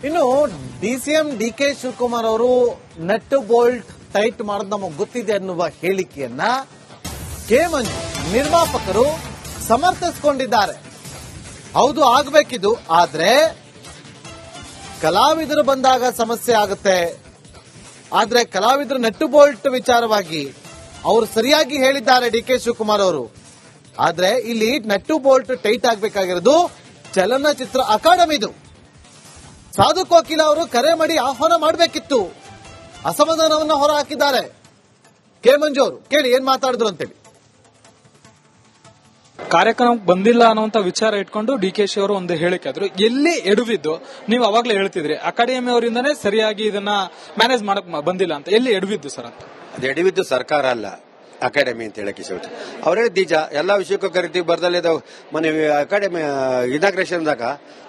ಇನ್ನು DCM DK Shivakumar ಅವರು nut bolt tight ಮಾಡೋದು ನಮಗೆ ಗೊತ್ತಿದೆ ಅನ್ನುವ ಹೇಳಿಕೆಯನ್ನ ಕೆ ಮಂಜು ನಿರ್ಮಾಪಕರು ಸಮರ್ಥಿಸಿಕೊಂಡಿದ್ದಾರೆ. ಹೌದು, ಆಗಬೇಕಿದು. ಆದ್ರೆ ಕಲಾವಿದರು ಬಂದಾಗ ಸಮಸ್ಯೆ ಆಗುತ್ತೆ. ಆದ್ರೆ ಕಲಾವಿದರು ನಟ್ ಬೋಲ್ಟ್ ವಿಚಾರವಾಗಿ ಅವರು ಸರಿಯಾಗಿ ಹೇಳಿದ್ದಾರೆ ಡಿಕೆ ಶಿವಕುಮಾರ್ ಅವರು. ಆದ್ರೆ ಇಲ್ಲಿ ನಟ್ಟು ಬೋಲ್ಟ್ ಟೈಟ್ ಆಗಬೇಕಾಗಿರೋದು ಚಲನಚಿತ್ರ ಅಕಾಡೆಮಿದು. ಸಾಧು ಕೋಕಿಲ ಅವರು ಕರೆ ಮಾಡಿ ಆಹ್ವಾನ ಮಾಡಬೇಕಿತ್ತು. ಅಸಮಾಧಾನವನ್ನು ಹೊರ ಹಾಕಿದ್ದಾರೆ ಕೆ ಮಂಜು ಅವರು. ಕೇಳಿ ಏನ್ ಮಾತಾಡಿದ್ರು ಅಂತೇಳಿ. ಕಾರ್ಯಕ್ರಮಕ್ಕೆ ಬಂದಿಲ್ಲ ಅನ್ನುವಂತ ವಿಚಾರ ಇಟ್ಕೊಂಡು ಡಿಕೆಶಿ ಅವರು ಒಂದು ಹೇಳಿಕೆ ಆದ್ರು. ಎಲ್ಲಿ ಎಡವಿದ್ದು ನೀವು ಅವಾಗಲೇ ಹೇಳ್ತಿದ್ರಿ, ಅಕಾಡೆಮಿ ಅವರಿಂದನೇ ಸರಿಯಾಗಿ ಇದನ್ನ ಮ್ಯಾನೇಜ್ ಮಾಡಕ್ ಬಂದಿಲ್ಲ ಅಂತ. ಎಲ್ಲಿ ಎಡವಿದ್ದು ಸರ್ ಅಂತ? ಅದು ಎಡವಿದ್ದು ಸರ್ಕಾರ ಅಲ್ಲ, ಅಕಾಡೆಮಿ ಅಂತ ಹೇಳಕ್ಕೆ ಇಷ್ಟ. ಅವರೇ ನಿಜ, ಎಲ್ಲಾ ವಿಷಯಕ್ಕೂ ಕರಿತೀವಿ ಬರ್ದಲ್ಲೇ ಮನೆ ಅಕಾಡೆಮಿ ಇನಾಗ್ರೇಷನ್ದಾಗ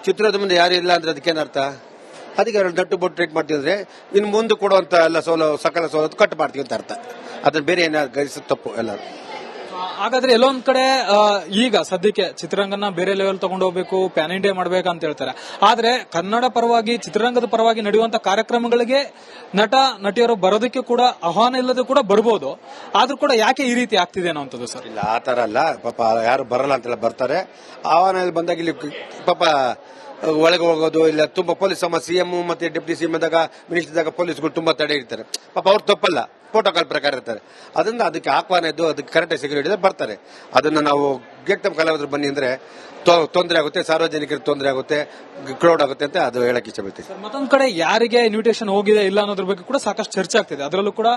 ಚಿತ್ರದ ಮುಂದೆ ಯಾರು ಇಲ್ಲ ಅಂದ್ರೆ ಅದಕ್ಕೇನರ್ಥ? ಅದಕ್ಕೆ ಅವ್ರು ನಟ್ಟು ಬೋಟ್ ಟ್ರೀಟ್ ಮಾಡ್ತಿದ್ರೆ ಇನ್ನು ಮುಂದೆ ಕೊಡುವಂತ ಎಲ್ಲ ಸಕಲ ಸವಲತ್ತು ಕಟ್ ಮಾಡ್ತೀವಿ ಅಂತ ಅರ್ಥ. ಅದ್ರ ಬೇರೆ ಏನಾದ್ರು ಗರಿಸ ತಪ್ಪು ಎಲ್ಲರೂ. ಹಾಗಾದ್ರೆ ಎಲ್ಲೊಂದ್ ಕಡೆ ಈಗ ಸದ್ಯಕ್ಕೆ ಚಿತ್ರರಂಗನ ಬೇರೆ ಲೆವೆಲ್ ತಗೊಂಡು ಹೋಗ್ಬೇಕು, ಪ್ಯಾನ್ ಇಂಡಿಯಾ ಮಾಡ್ಬೇಕಂತ ಹೇಳ್ತಾರೆ. ಆದ್ರೆ ಕನ್ನಡ ಪರವಾಗಿ ಚಿತ್ರರಂಗದ ಪರವಾಗಿ ನಡೆಯುವಂತ ಕಾರ್ಯಕ್ರಮಗಳಿಗೆ ನಟ ನಟಿಯರು ಬರೋದಕ್ಕೆ ಕೂಡ ಆಹ್ವಾನ ಇಲ್ಲದೆ ಕೂಡ ಬರ್ಬೋದು. ಆದ್ರೂ ಕೂಡ ಯಾಕೆ ಈ ರೀತಿ ಆಗ್ತಿದೆ ಅನ್ನೋಂಥದ್ದು ಸರ್? ಇಲ್ಲ, ಆ ತರ ಅಲ್ಲ. ಪಾಪ ಯಾರು ಬರಲ್ಲ ಅಂತೆಲ್ಲ ಬರ್ತಾರೆ. ಆಹ್ವಾನ ಬಂದಾಗ ಇಲ್ಲಿ ಪಾಪ ಒಳಗೆ ಹೋಗೋದು ಇಲ್ಲ, ತುಂಬಾ ಪೊಲೀಸ್ ಸಿಎಂ ಮತ್ತೆ ಡೆಪ್ಟಿ ಸಿಎಂ ಇದ್ದಾಗ ಮಿನಿಸ್ಟರ್ದಾಗ ಪೊಲೀಸ್ಗಳು ತುಂಬಾ ತಡೆ ಇರ್ತಾರೆ. ಪಾಪ ಅವ್ರು ತಪ್ಪಲ್ಲ, ಪ್ರೋಟೋಕಾಲ್ ಪ್ರಕಾರ ಇರ್ತಾರೆ. ಅದರಿಂದ ಅದಕ್ಕೆ ಆಹ್ವಾನ ಇದ್ದು ಅದಕ್ಕೆ ಕರೆಕ್ಟ್ ಸೆಕ್ಯೂರಿಟಿ ಬರ್ತಾರೆ. ಅದನ್ನ ನಾವು ಗೆಟ್ ಕಲಾವಿದರು ಬನ್ನಿ ಅಂದ್ರೆ ತೊಂದರೆ ಆಗುತ್ತೆ, ಸಾರ್ವಜನಿಕರಿಗೆ ತೊಂದರೆ ಆಗುತ್ತೆ, ಕ್ರೌಡ್ ಆಗುತ್ತೆ ಅಂತ ಅದು ಹೇಳಕ್ ಇಷ್ಟಪಡ್ತೀವಿ. ಮತ್ತೊಂದ್ ಕಡೆ ಯಾರಿಗೆ ಇನ್ವಿಟೇಷನ್ ಹೋಗಿದೆ ಇಲ್ಲ ಅನ್ನೋದ್ರ ಬಗ್ಗೆ ಕೂಡ ಸಾಕಷ್ಟು ಚರ್ಚೆ ಆಗ್ತಿದೆ. ಅದರಲ್ಲೂ ಕೂಡ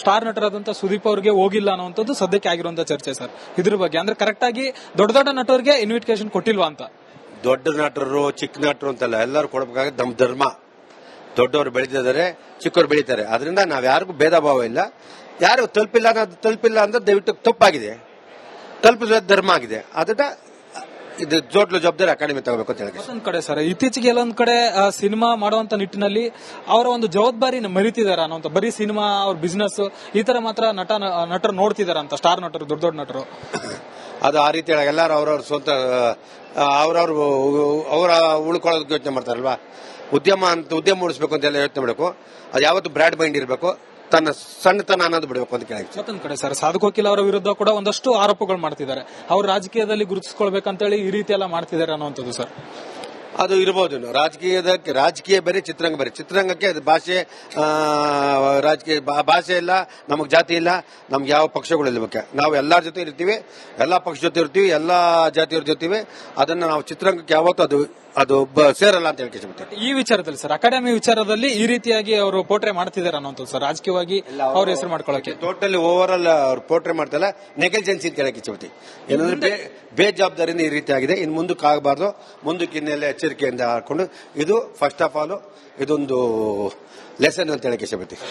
ಸ್ಟಾರ್ ನಟರಾದಂತಹ ಸುದೀಪ್ ಅವರಿಗೆ ಹೋಗಿಲ್ಲ ಅನ್ನುವಂಥದ್ದು ಸದ್ಯಕ್ಕೆ ಆಗಿರುವಂತಹ ಚರ್ಚೆ ಸರ್. ಇದ್ರ ಬಗ್ಗೆ ಅಂದ್ರೆ ಕರೆಕ್ಟ್ ಆಗಿ ದೊಡ್ಡ ದೊಡ್ಡ ನಟರಿಗೆ ಇನ್ವಿಟೇಷನ್ ಕೊಟ್ಟಿಲ್ವಾ ಅಂತ? ದೊಡ್ಡ ನಟರು ಚಿಕ್ಕ ನಟರು ಅಂತಲ್ಲ, ಎಲ್ಲರೂ ಕೊಡಬೇಕಾಗ ನಮ್ಮ ಧರ್ಮ. ದೊಡ್ಡವರು ಬೆಳೆದಿದ್ದಾರೆ, ಚಿಕ್ಕವರು ಬೆಳೀತಾರೆ. ಅದರಿಂದ ನಾವ್ ಯಾರಿಗೂ ಭೇದ ಭಾವ ಇಲ್ಲ. ಯಾರು ತಲುಪಿಲ್ಲ ಅಂದ್ರೆ ದಯವಿಟ್ಟು ತಪ್ಪಾಗಿದೆ. ತಲುಪಿಸುವ ಧರ್ಮ ಆಗಿದೆ. ಅದನ್ನ ಇದು ಜೋಟ್ಲು ಜವಾಬ್ದಾರಿ ಅಕಾಡೆಮಿ ತಗೋಬೇಕು ಅಂತ ಹೇಳಿ. ಒಂದ್ ಕಡೆ ಸರ್, ಇತ್ತೀಚೆಗೆ ಎಲ್ಲೊಂದ್ ಕಡೆ ಸಿನಿಮಾ ಮಾಡುವಂತ ನಿಟ್ಟಿನಲ್ಲಿ ಅವರ ಒಂದು ಜವಾಬ್ದಾರಿನ ಮರಿತಿದಾರ ಅನ್ನೋಂತ. ಬರೀ ಸಿನಿಮಾ ಅವ್ರ ಬಿಸ್ನೆಸ್ ಈ ತರ ಮಾತ್ರ ನಟರು ನೋಡ್ತಿದಾರ ಅಂತ, ಸ್ಟಾರ್ ನಟರು, ದೊಡ್ಡ ದೊಡ್ಡ ನಟರು. ಅದು ಆ ರೀತಿ ಎಲ್ಲಾರು ಅವ್ರವ್ರ ಸ್ವಂತ ಅವರ ಉಳ್ಕೊಳ್ಳೋದಕ್ಕೆ ಯೋಚನೆ ಮಾಡ್ತಾರಲ್ವಾ. ಉದ್ಯಮ ಉಳಿಸಬೇಕು ಅಂತ ಎಲ್ಲ ಯೋಚನೆ ಮಾಡಬೇಕು. ಅದು ಯಾವತ್ತು ಬ್ರಾಡ್ ಮೈಂಡ್ ಇರಬೇಕು, ತನ್ನ ಸಣ್ಣತನ ಅನ್ನೋದು ಬಿಡಬೇಕು ಅಂತ ಕೇಳಿ. ಮತ್ತೊಂದ್ ಕಡೆ ಸರ್, ಸಾಧು ಕೋಕಿಲ ಅವರ ವಿರುದ್ಧ ಕೂಡ ಒಂದಷ್ಟು ಆರೋಪಗಳು ಮಾಡ್ತಿದ್ದಾರೆ. ಅವ್ರು ರಾಜಕೀಯದಲ್ಲಿ ಗುರುತಿಸ್ಕೊಳ್ಬೇಕಂತೇಳಿ ಈ ರೀತಿ ಎಲ್ಲ ಮಾಡ್ತಿದ್ದಾರೆ ಅನ್ನುವಂಥದ್ದು ಸರ್. ಅದು ಇರಬಹುದು. ರಾಜಕೀಯ ಬೇರೆ, ಚಿತ್ರರಂಗ ಬೇರೆ. ಚಿತ್ರರಂಗಕ್ಕೆ ಅದು ರಾಜಕೀಯ ಭಾಷೆ ಇಲ್ಲ, ನಮಗ್ ಜಾತಿ ಇಲ್ಲ, ನಮ್ಗೆ ಯಾವ ಪಕ್ಷಗಳಿಲ್ಲ. ಮುಖ್ಯ ನಾವು ಎಲ್ಲರ ಜೊತೆ ಇರ್ತೀವಿ, ಎಲ್ಲಾ ಪಕ್ಷ ಜೊತೆ ಇರ್ತೀವಿ, ಎಲ್ಲಾ ಜಾತಿಯವ್ರ ಜೊತೆ. ಅದನ್ನ ನಾವು ಚಿತ್ರರಂಗಕ್ಕೆ ಯಾವತ್ತೂ ಅದು ಸೇರಲ್ಲ ಅಂತ ಹೇಳಿ. ಈ ವಿಚಾರದಲ್ಲಿ ಸರ್, ಅಕಾಡೆಮಿ ವಿಚಾರದಲ್ಲಿ ಈ ರೀತಿಯಾಗಿ ಅವರು ಪೋಟ್ರೆ ಮಾಡ್ತಿದ್ದಾರೆ ಅನ್ನೋಂಥದ್ದು ಸರ್, ರಾಜಕೀಯವಾಗಿ ಅವ್ರ ಹೆಸರು ಮಾಡ್ಕೊಳ್ಳೋಕೆ. ಟೋಟಲಿ ಓವರ್ ಆಲ್ ಅವ್ರು ಪೋಟ್ರೆ ಮಾಡ್ತಾಯಿಲ್ಲ, ನೆಗ್ಲಿಜೆನ್ಸಿ ಅಂತ ಹೇಳಕ್ ಇಚ್ಛೆ. ಏನಂದ್ರೆ ಬೇಜವಾಬ್ದಾರಿಯಿಂದ ಈ ರೀತಿ ಆಗಿದೆ. ಇನ್ನು ಮುಂದಕ್ಕೆ ಆಗಬಾರ್ದು. ಮುಂದಕ್ಕೆ ಇನ್ನೆಲ್ಲ ಎಚ್ಚರಿಕೆಯಿಂದ ಹಾಕೊಂಡು ಇದು ಫಸ್ಟ್ ಆಫ್ ಆಲ್ ಇದೊಂದು ಲೆಸನ್ ಅಂತ ಹೇಳಕ್ ಇಷ್ಟಪಡ್ತೀವಿ.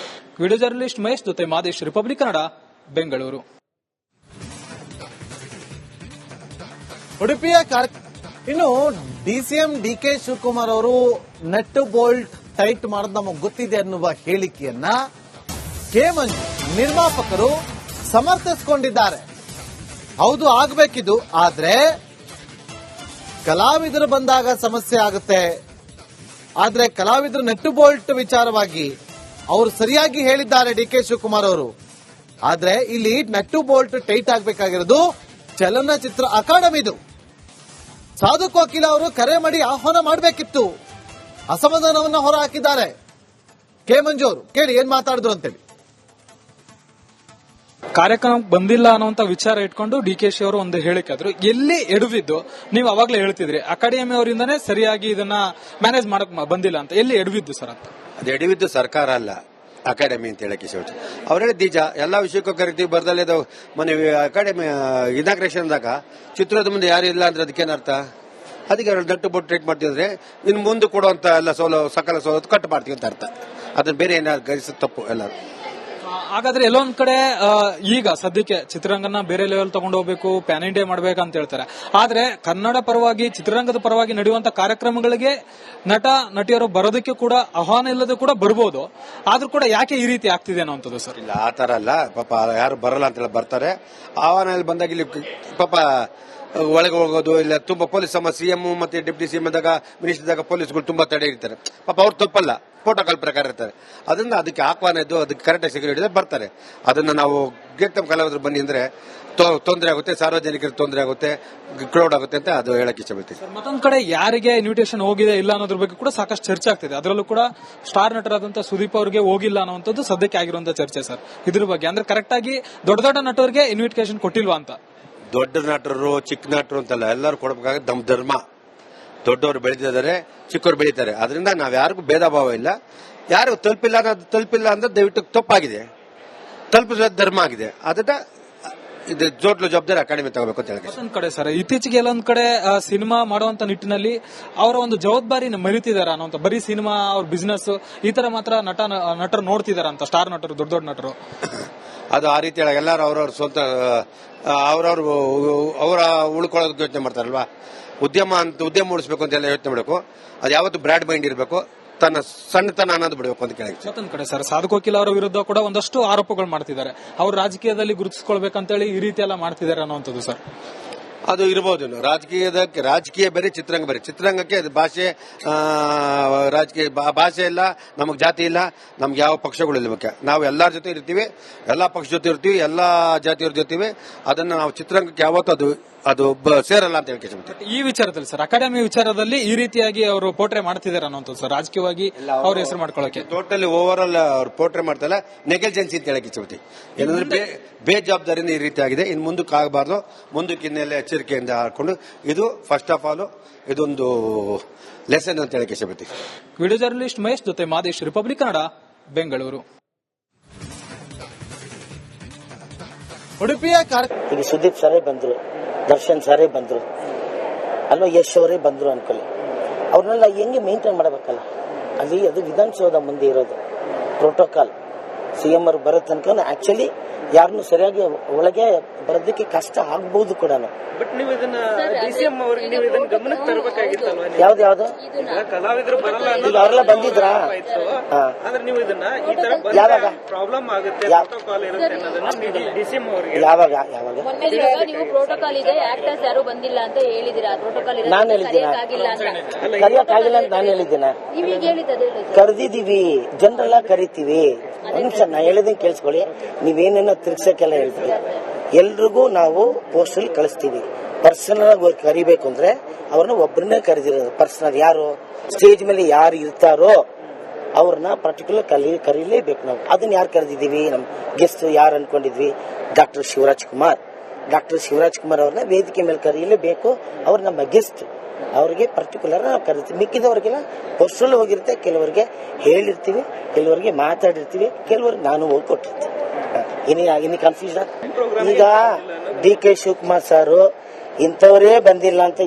ವಿಡಿಯೋ ಜರ್ನಲಿಸ್ಟ್ ಮಹೇಶ್ ಜೊತೆ ಮಾದೇಶ್, ರಿಪಬ್ಲಿಕ್ ಕನ್ನಡ, ಬೆಂಗಳೂರು. ಉಡುಪಿಯ ಇನ್ನು ಡಿಸಿಎಂ ಡಿಕೆ ಶಿವಕುಮಾರ್ ಅವರು ನಟ್ ಬೋಲ್ಟ್ ಟೈಟ್ ಮಾಡೋದು ನಮಗೆ ಗೊತ್ತಿದೆ ಅನ್ನುವ ಹೇಳಿಕೆಯನ್ನ ಕೆ ಮಂಜು ನಿರ್ಮಾಪಕರು ಸಮರ್ಥಿಸಿಕೊಂಡಿದ್ದಾರೆ. ಹೌದು, ಆಗಬೇಕಿದು. ಆದ್ರೆ ಕಲಾವಿದರು ಬಂದಾಗ ಸಮಸ್ಯೆ ಆಗುತ್ತೆ. ಆದ್ರೆ ಕಲಾವಿದರು ನಟ್ ಬೋಲ್ಟ್ ವಿಚಾರವಾಗಿ ಅವರು ಸರಿಯಾಗಿ ಹೇಳಿದ್ದಾರೆ ಡಿಕೆ ಶಿವಕುಮಾರ್ ಅವರು. ಆದ್ರೆ ಇಲ್ಲಿ ನಟ್ಟು ಬೋಲ್ಟ್ ಟೈಟ್ ಆಗಬೇಕಾಗಿರೋದು ಚಲನಚಿತ್ರ ಅಕಾಡೆಮಿದು. ಸಾಧು ಕೋಕಿಲ ಅವರು ಕರೆ ಮಾಡಿ ಆಹ್ವಾನ ಮಾಡಬೇಕಿತ್ತು. ಅಸಮಾಧಾನವನ್ನು ಹೊರ ಹಾಕಿದ್ದಾರೆ ಕೆ ಮಂಜು ಅವರು. ಕೇಳಿ ಏನ್ ಮಾತಾಡಿದ್ರು ಅಂತೇಳಿ. ಕಾರ್ಯಕ್ರಮಕ್ಕೆ ಬಂದಿಲ್ಲ ಅನ್ನುವಂತ ವಿಚಾರ ಇಟ್ಕೊಂಡು ಡಿಕೆಶಿ ಅವರು ಒಂದು ಹೇಳಿಕೆ ಆದ್ರು. ಎಲ್ಲಿ ಎಡವಿದ್ದು ನೀವು ಅವಾಗಲೇ ಹೇಳ್ತಿದ್ರಿ, ಅಕಾಡೆಮಿ ಅವರಿಂದನೇ ಸರಿಯಾಗಿ ಇದನ್ನ ಮ್ಯಾನೇಜ್ ಮಾಡಕ್ ಬಂದಿಲ್ಲ ಅಂತ. ಎಲ್ಲಿ ಎಡವಿದ್ದು ಸರ್ ಅಂತ? ಅದು ಎಡವಿದ್ದು ಸರ್ಕಾರ ಅಲ್ಲ, ಅಕಾಡೆಮಿ ಅಂತ ಹೇಳಕ್ಕೆ ಇಷ್ಟ. ಅವರೇ ನಿಜ, ಎಲ್ಲಾ ವಿಷಯಕ್ಕೂ ಕರಿತೀವಿ ಬರ್ದಲ್ಲೇ ಮನೆ ಅಕಾಡೆಮಿ ಇನಾಗ್ರೇಷನ್ದಾಗ ಚಿತ್ರದ ಮುಂದೆ ಯಾರು ಇಲ್ಲ ಅಂದ್ರೆ ಅದಕ್ಕೇನರ್ಥ? ಅದಕ್ಕೆ ಅವ್ರು ನಟ್ಟು ಬೋಟ್ ಟ್ರೀಟ್ ಮಾಡ್ತಿದ್ರೆ ಇನ್ನು ಮುಂದೆ ಕೊಡುವಂತ ಎಲ್ಲ ಸಕಲ ಸವಲತ್ತು ಕಟ್ ಮಾಡ್ತೀವಿ ಅಂತ ಅರ್ಥ. ಅದನ್ನ ಬೇರೆ ಏನಾದ್ರು ಗರಿಸ ತಪ್ಪು ಎಲ್ಲರೂ. ಹಾಗಾದ್ರೆ ಎಲ್ಲೊಂದ್ ಕಡೆ ಈಗ ಸದ್ಯಕ್ಕೆ ಚಿತ್ರರಂಗನ ಬೇರೆ ಲೆವೆಲ್ ತಗೊಂಡು ಹೋಗ್ಬೇಕು, ಪ್ಯಾನ್ ಇಂಡಿಯಾ ಮಾಡ್ಬೇಕಂತ ಹೇಳ್ತಾರೆ. ಆದ್ರೆ ಕನ್ನಡ ಪರವಾಗಿ ಚಿತ್ರರಂಗದ ಪರವಾಗಿ ನಡೆಯುವಂತ ಕಾರ್ಯಕ್ರಮಗಳಿಗೆ ನಟ ನಟಿಯರು ಬರೋದಕ್ಕೆ ಕೂಡ ಆಹ್ವಾನ ಇಲ್ಲದೆ ಕೂಡ ಬರ್ಬೋದು. ಆದ್ರೂ ಕೂಡ ಯಾಕೆ ಈ ರೀತಿ ಆಗ್ತಿದೆ ಅನ್ನೋಂಥದ್ದು ಸರ್? ಇಲ್ಲ, ಆ ತರ ಅಲ್ಲ. ಪಾಪ ಯಾರು ಬರಲ್ಲ ಅಂತೆಲ್ಲ ಬರ್ತಾರೆ. ಆಹ್ವಾನ ಬಂದಾಗ ಇಲ್ಲಿ ಪಾಪ ಒಳಗೆ ಹೋಗೋದು ಇಲ್ಲ ತುಂಬಾ ಪೊಲೀಸ್ ಸಿಎಂ ಮತ್ತೆ ಡೆಪ್ಟಿ ಸಿಎಂ ಇದ್ದಾಗ ಮಿನಿಸ್ಟರ್ ಇದ್ದಾಗ ಪೊಲೀಸ್ಗಳು ತುಂಬಾ ತಡೆ ಇರ್ತಾರೆ. ಪಾಪ ಅವ್ರು ತಪ್ಪಲ್ಲ, ಪ್ರೋಟೋಕಾಲ್ ಪ್ರಕಾರ ಇರ್ತಾರೆ. ಅದನ್ನ ಅದಕ್ಕೆ ಆಹ್ವಾನ ಇದ್ದು ಅದಕ್ಕೆ ಕರೆಕ್ಟ್ ಸೆಕ್ಯೂರಿಟಿ ಬರ್ತಾರೆ. ಅದನ್ನ ನಾವು ನಮ್ಮ ಕಲಾವಿದರು ಬನ್ನಿ ಅಂದ್ರೆ ತೊಂದರೆ ಆಗುತ್ತೆ, ಸಾರ್ವಜನಿಕರಿಗೆ ತೊಂದರೆ ಆಗುತ್ತೆ, ಕ್ರೌಡ್ ಆಗುತ್ತೆ ಅಂತ ಅದು ಹೇಳಕ್ ಇಷ್ಟಪಡ್ತೀನಿ. ಮತ್ತೊಂದ್ ಕಡೆ ಯಾರಿಗೆ ಇನ್ವಿಟೇಷನ್ ಹೋಗಿದೆ ಇಲ್ಲ ಅನ್ನೋದ್ರ ಬಗ್ಗೆ ಕೂಡ ಸಾಕಷ್ಟು ಚರ್ಚೆ ಆಗ್ತಿದೆ. ಅದರಲ್ಲೂ ಕೂಡ ಸ್ಟಾರ್ ನಟರಾದಂತಹ ಸುದೀಪ್ ಅವರಿಗೆ ಹೋಗಿಲ್ಲ ಅನ್ನುವಂಥದ್ದು ಸದ್ಯಕ್ಕೆ ಆಗಿರುವಂತಹ ಚರ್ಚೆ ಸರ್. ಇದ್ರ ಬಗ್ಗೆ ಅಂದ್ರೆ ಕರೆಕ್ಟ್ ಆಗಿ ದೊಡ್ಡ ದೊಡ್ಡ ನಟರಿಗೆ ಇನ್ವಿಟೇಷನ್ ಕೊಟ್ಟಿಲ್ವಾ ಅಂತ. ದೊಡ್ಡ ನಟರು ಚಿಕ್ಕ ನಟರು ಅಂತಲ್ಲ, ಎಲ್ಲರೂ ಕೊಡಬೇಕಾಗುತ್ತೆ. ನಮ್ಮ ಧರ್ಮ, ದೊಡ್ಡವರು ಬೆಳೆದಿದ್ದಾರೆ, ಚಿಕ್ಕವರು ಬೆಳೀತಾರೆ. ಅದರಿಂದ ನಾವ್ ಯಾರಿಗೂ ಭೇದ ಭಾವ ಇಲ್ಲ. ಯಾರು ತಲುಪಿಲ್ಲ ಅಂದ್ರೆ ದಯವಿಟ್ಟು ತಪ್ಪಾಗಿದೆ, ತಲುಪಿಸುವ ಧರ್ಮ ಆಗಿದೆ. ಅದನ್ನ ಇದು ಜೋಟ್ಲು ಜವಾಬ್ದಾರಿ ಅಕಾಡೆಮಿ ತಗೋಬೇಕು ಅಂತ ಹೇಳಿ. ಮತ್ತೊಂದ್ ಕಡೆ ಸರ್, ಇತ್ತೀಚೆಗೆ ಎಲ್ಲೊಂದ್ ಕಡೆ ಸಿನಿಮಾ ಮಾಡುವಂತ ನಿಟ್ಟಿನಲ್ಲಿ ಅವರ ಒಂದು ಜವಾಬ್ದಾರಿನ ಮರಿತಿದಾರ ಅನ್ನೋಂತ, ಬರೀ ಸಿನಿಮಾ ಅವ್ರ ಬಿಸ್ನೆಸ್ ಈ ತರ ಮಾತ್ರ ನಟರು ನೋಡ್ತಿದಾರ ಅಂತ, ಸ್ಟಾರ್ ನಟರು, ದೊಡ್ಡ ದೊಡ್ಡ ನಟರು. ಅದು ಆ ರೀತಿ ಎಲ್ಲರೂ ಅವ್ರವ್ರ ಸ್ವಂತ ಅವರ ಉಳ್ಕೊಳ್ಳೋದಕ್ಕೆ ಯೋಚನೆ ಮಾಡ್ತಾರಲ್ವಾ. ಉದ್ಯಮ ಉಳಿಸಬೇಕು ಅಂತ ಎಲ್ಲ ಯೋಚನೆ ಮಾಡಬೇಕು. ಅದು ಯಾವತ್ತು ಬ್ರಾಡ್ ಮೈಂಡ್ ಇರಬೇಕು, ತನ್ನ ಸಣ್ಣತನ ಅನ್ನೋದು ಬಿಡಬೇಕು ಅಂತ ಕೇಳಿ. ಮತ್ತೊಂದ್ ಕಡೆ ಸರ್, ಸಾಧು ಕೋಕಿಲ ಅವರ ವಿರುದ್ಧ ಕೂಡ ಒಂದಷ್ಟು ಆರೋಪಗಳು ಮಾಡ್ತಿದ್ದಾರೆ. ಅವ್ರು ರಾಜಕೀಯದಲ್ಲಿ ಗುರುತಿಸ್ಕೊಳ್ಬೇಕಂತೇಳಿ ಈ ರೀತಿ ಎಲ್ಲ ಮಾಡ್ತಿದ್ದಾರೆ ಅನ್ನೋಂಥದ್ದು ಸರ್. ಅದು ಇರಬಹುದು. ರಾಜಕೀಯ ಬೇರೆ, ಚಿತ್ರರಂಗ ಬೇರೆ. ಚಿತ್ರರಂಗಕ್ಕೆ ಅದು ಭಾಷೆ, ರಾಜಕೀಯ ಭಾಷೆ ಇಲ್ಲ, ನಮಗ್ ಜಾತಿ ಇಲ್ಲ, ನಮ್ಗೆ ಯಾವ ಪಕ್ಷಗಳು ಇಲ್ಲ. ಮುಖ್ಯ ನಾವು ಎಲ್ಲರ ಜೊತೆ ಇರ್ತೀವಿ, ಎಲ್ಲಾ ಪಕ್ಷ ಜೊತೆ ಇರ್ತೀವಿ, ಎಲ್ಲಾ ಜಾತಿಯವ್ರ ಜೊತೆ. ಅದನ್ನ ನಾವು ಚಿತ್ರರಂಗಕ್ಕೆ ಯಾವತ್ತೂ ಅದು ಸೇರಲ್ಲ ಅಂತ ಹೇಳಿ. ಈ ವಿಚಾರದಲ್ಲಿ ಸರ್, ಅಕಾಡೆಮಿ ವಿಚಾರದಲ್ಲಿ ಈ ರೀತಿಯಾಗಿ ಅವರು ಪೋಟ್ರೆ ಮಾಡ್ತಿದ್ದಾರೆ ಅನ್ನೋಂಥದ್ದು ಸರ್, ರಾಜಕೀಯವಾಗಿ ಅವ್ರ ಹೆಸರು ಮಾಡ್ಕೊಳ್ಳೋಕೆ. ಟೋಟಲಿ ಓವರ್ ಆಲ್ ಅವ್ರು ಪೋಟ್ರೆ ಮಾಡ್ತಾಯಿಲ್ಲ, ನೆಗ್ಲಿಜೆನ್ಸಿ ಅಂತ ಹೇಳಕ್ ಇಚ್ಛೆ. ಏನಂದ್ರೆ ಬೇಜವಾಬ್ದಾರಿಯಿಂದ ಈ ರೀತಿ ಆಗಿದೆ. ಇನ್ನು ಮುಂದಕ್ಕೆ ಆಗಬಾರ್ದು. ಮುಂದಕ್ಕೆ ಇನ್ನೆಲ್ಲ ಎಚ್ಚರಿಕೆಯಿಂದ ಹಾಕೊಂಡು, ಇದು ಫಸ್ಟ್ ಆಫ್ ಆಲ್ ಇದೊಂದು ಲೆಸನ್ ಅಂತ ಹೇಳಕ್ ಇಷ್ಟಪಡ್ತೀವಿ. ವಿಡಿಯೋ ಜರ್ನಲಿಸ್ಟ್ ಮಹೇಶ್ ಜೊತೆ ಮಾದೇಶ್, ರಿಪಬ್ಲಿಕ್ ಕನ್ನಡ, ಬೆಂಗಳೂರು. ಉಡುಪಿಯ ಈಗ ಸುದೀಪ್ ಸರೇ ಬಂದ್ರು, ದರ್ಶನ್ ಸರೇ ಬಂದ್ರು ಅಲ್ವಾ, ಯಶ್ ಅವರೇ ಬಂದ್ರು ಅನ್ಕೊಳ್ಳಿ. ಅವ್ರನ್ನೆಲ್ಲ ಹೆಂಗೆ ಮೇಂಟೈನ್ ಮಾಡಬೇಕಲ್ಲ. ಅಲ್ಲಿ ಅದು ವಿಧಾನಸೌಧ ಮುಂದೆ ಇರೋದು ಪ್ರೋಟೋಕಾಲ್. ಸಿಎಂ ಅವರು ಬರೋ ತನಕ ಆಕ್ಚುಲಿ ಯಾರನ್ನು ಸರಿಯಾಗಿ ಒಳಗೆ ಬರೋದಕ್ಕೆ ಕಷ್ಟ ಆಗ್ಬಹುದು ಕೂಡ. ಬಟ್ ನೀವು ಇದನ್ನ ಡಿಸಿಎಂ ಅವರಿಗೆ ನೀವು ಇದನ್ನ ಗಮನಕ್ಕೆ ತರಬೇಕಾಗಿತ್ತಲ್ವಾ? ಯಾವ್ದು ಕಲಾವಿದರು ಬರಲ್ಲ ಈಗ ಅವರೆಲ್ಲ ಬಂದಿದ್ರಾ? ಆದ್ರೆ ನೀವು ಇದನ್ನ ಈ ತರ ಯಾವಾಗ ಪ್ರಾಬ್ಲಮ್ ಆಗುತ್ತೆ, ಪ್ರೋಟೋಕಾಲ್ ಇರುತ್ತೆ ಅನ್ನೋದನ್ನ ಡಿಸಿಎಂ ಅವರಿಗೆ ಯಾವಾಗ ನೀವು ಪ್ರೋಟೋಕಾಲ್ ಇದೆ, ಆಕ್ಟರ್ಸ್ ಯಾರು ಬಂದಿಲ್ಲ ಅಂತ ಹೇಳಿದಿರಾ. ಪ್ರೋಟೋಕಾಲ್ ಇದೆ, ನಾನು ಹೇಳಿದ್ದೀನ, ಕರಿಯಕ್ಕಾಗಿಲ್ಲ ಅಂತ ನಾನು ಹೇಳಿದ್ದೀನ. ನೀವೀಗ ಹೇಳಿದ್ದೆ ಕರೆದಿದೀವಿ, ಜನರೆಲ್ಲ ಕರಿತೀವಿ. ನಿಮಿಷ ನಾ ಹೇಳಿದನ್ ಕೇಳಿಸ್ಕೊಳ್ಳಿ. ನೀವೇನೇನೋ ತಿರ್ಗ್ಸಕ್ಕೆಲ್ಲ ಹೇಳ್ತೀವಿ. ಎಲ್ರಿಗೂ ನಾವು ಪೋಸ್ಟಲ್ಲಿ ಕಳಿಸ್ತೀವಿ. ಪರ್ಸನಲ್ ಆಗಿ ಕರಿಬೇಕು ಅಂದ್ರೆ ಅವ್ರನ್ನ ಒಬ್ಬರನ್ನೇ ಕರೆದಿರೋದು. ಪರ್ಸನಲ್ ಯಾರು ಸ್ಟೇಜ್ ಮೇಲೆ ಯಾರು ಇರ್ತಾರೋ ಅವ್ರನ್ನ ಪರ್ಟಿಕ್ಯುಲರ್ ಕರೀಲೇಬೇಕು ನಾವು. ಅದನ್ನ ಯಾರು ಕರೆದಿದ್ದೀವಿ? ನಮ್ ಗೆಸ್ಟ್ ಯಾರು ಅನ್ಕೊಂಡಿದ್ವಿ? ಡಾಕ್ಟರ್ ಶಿವರಾಜ್ ಕುಮಾರ್ ಅವ್ರನ್ನ ವೇದಿಕೆ ಮೇಲೆ ಕರೀಲೇಬೇಕು. ಅವ್ರು ನಮ್ಮ ಗೆಸ್ಟ್. ಅವರಿಗೆ ಪರ್ಟಿಕ್ಯುಲರ್ ನಾವು ಕರಿತೀವಿ. ಮಿಕ್ಕಿದವರಿಗೆಲ್ಲ ಪರ್ಸನಲ್ ಹೋಗಿರುತ್ತೆ. ಕೆಲವರಿಗೆ ಹೇಳಿರ್ತೀವಿ, ಕೆಲವರಿಗೆ ಮಾತಾಡಿರ್ತೀವಿ, ಕೆಲವರಿಗೆ ನಾನು ಹೋಗಿ ಕೊಟ್ಟಿರ್ತೀನಿ. ಇನ್ನು ಕನ್ಫ್ಯೂಷನ್. ಈಗ ಡಿ ಕೆ ಶಿವಕುಮಾರ್ ಸಾರು ಇಂಥವರೇ ಬಂದಿಲ್ಲ ಅಂತ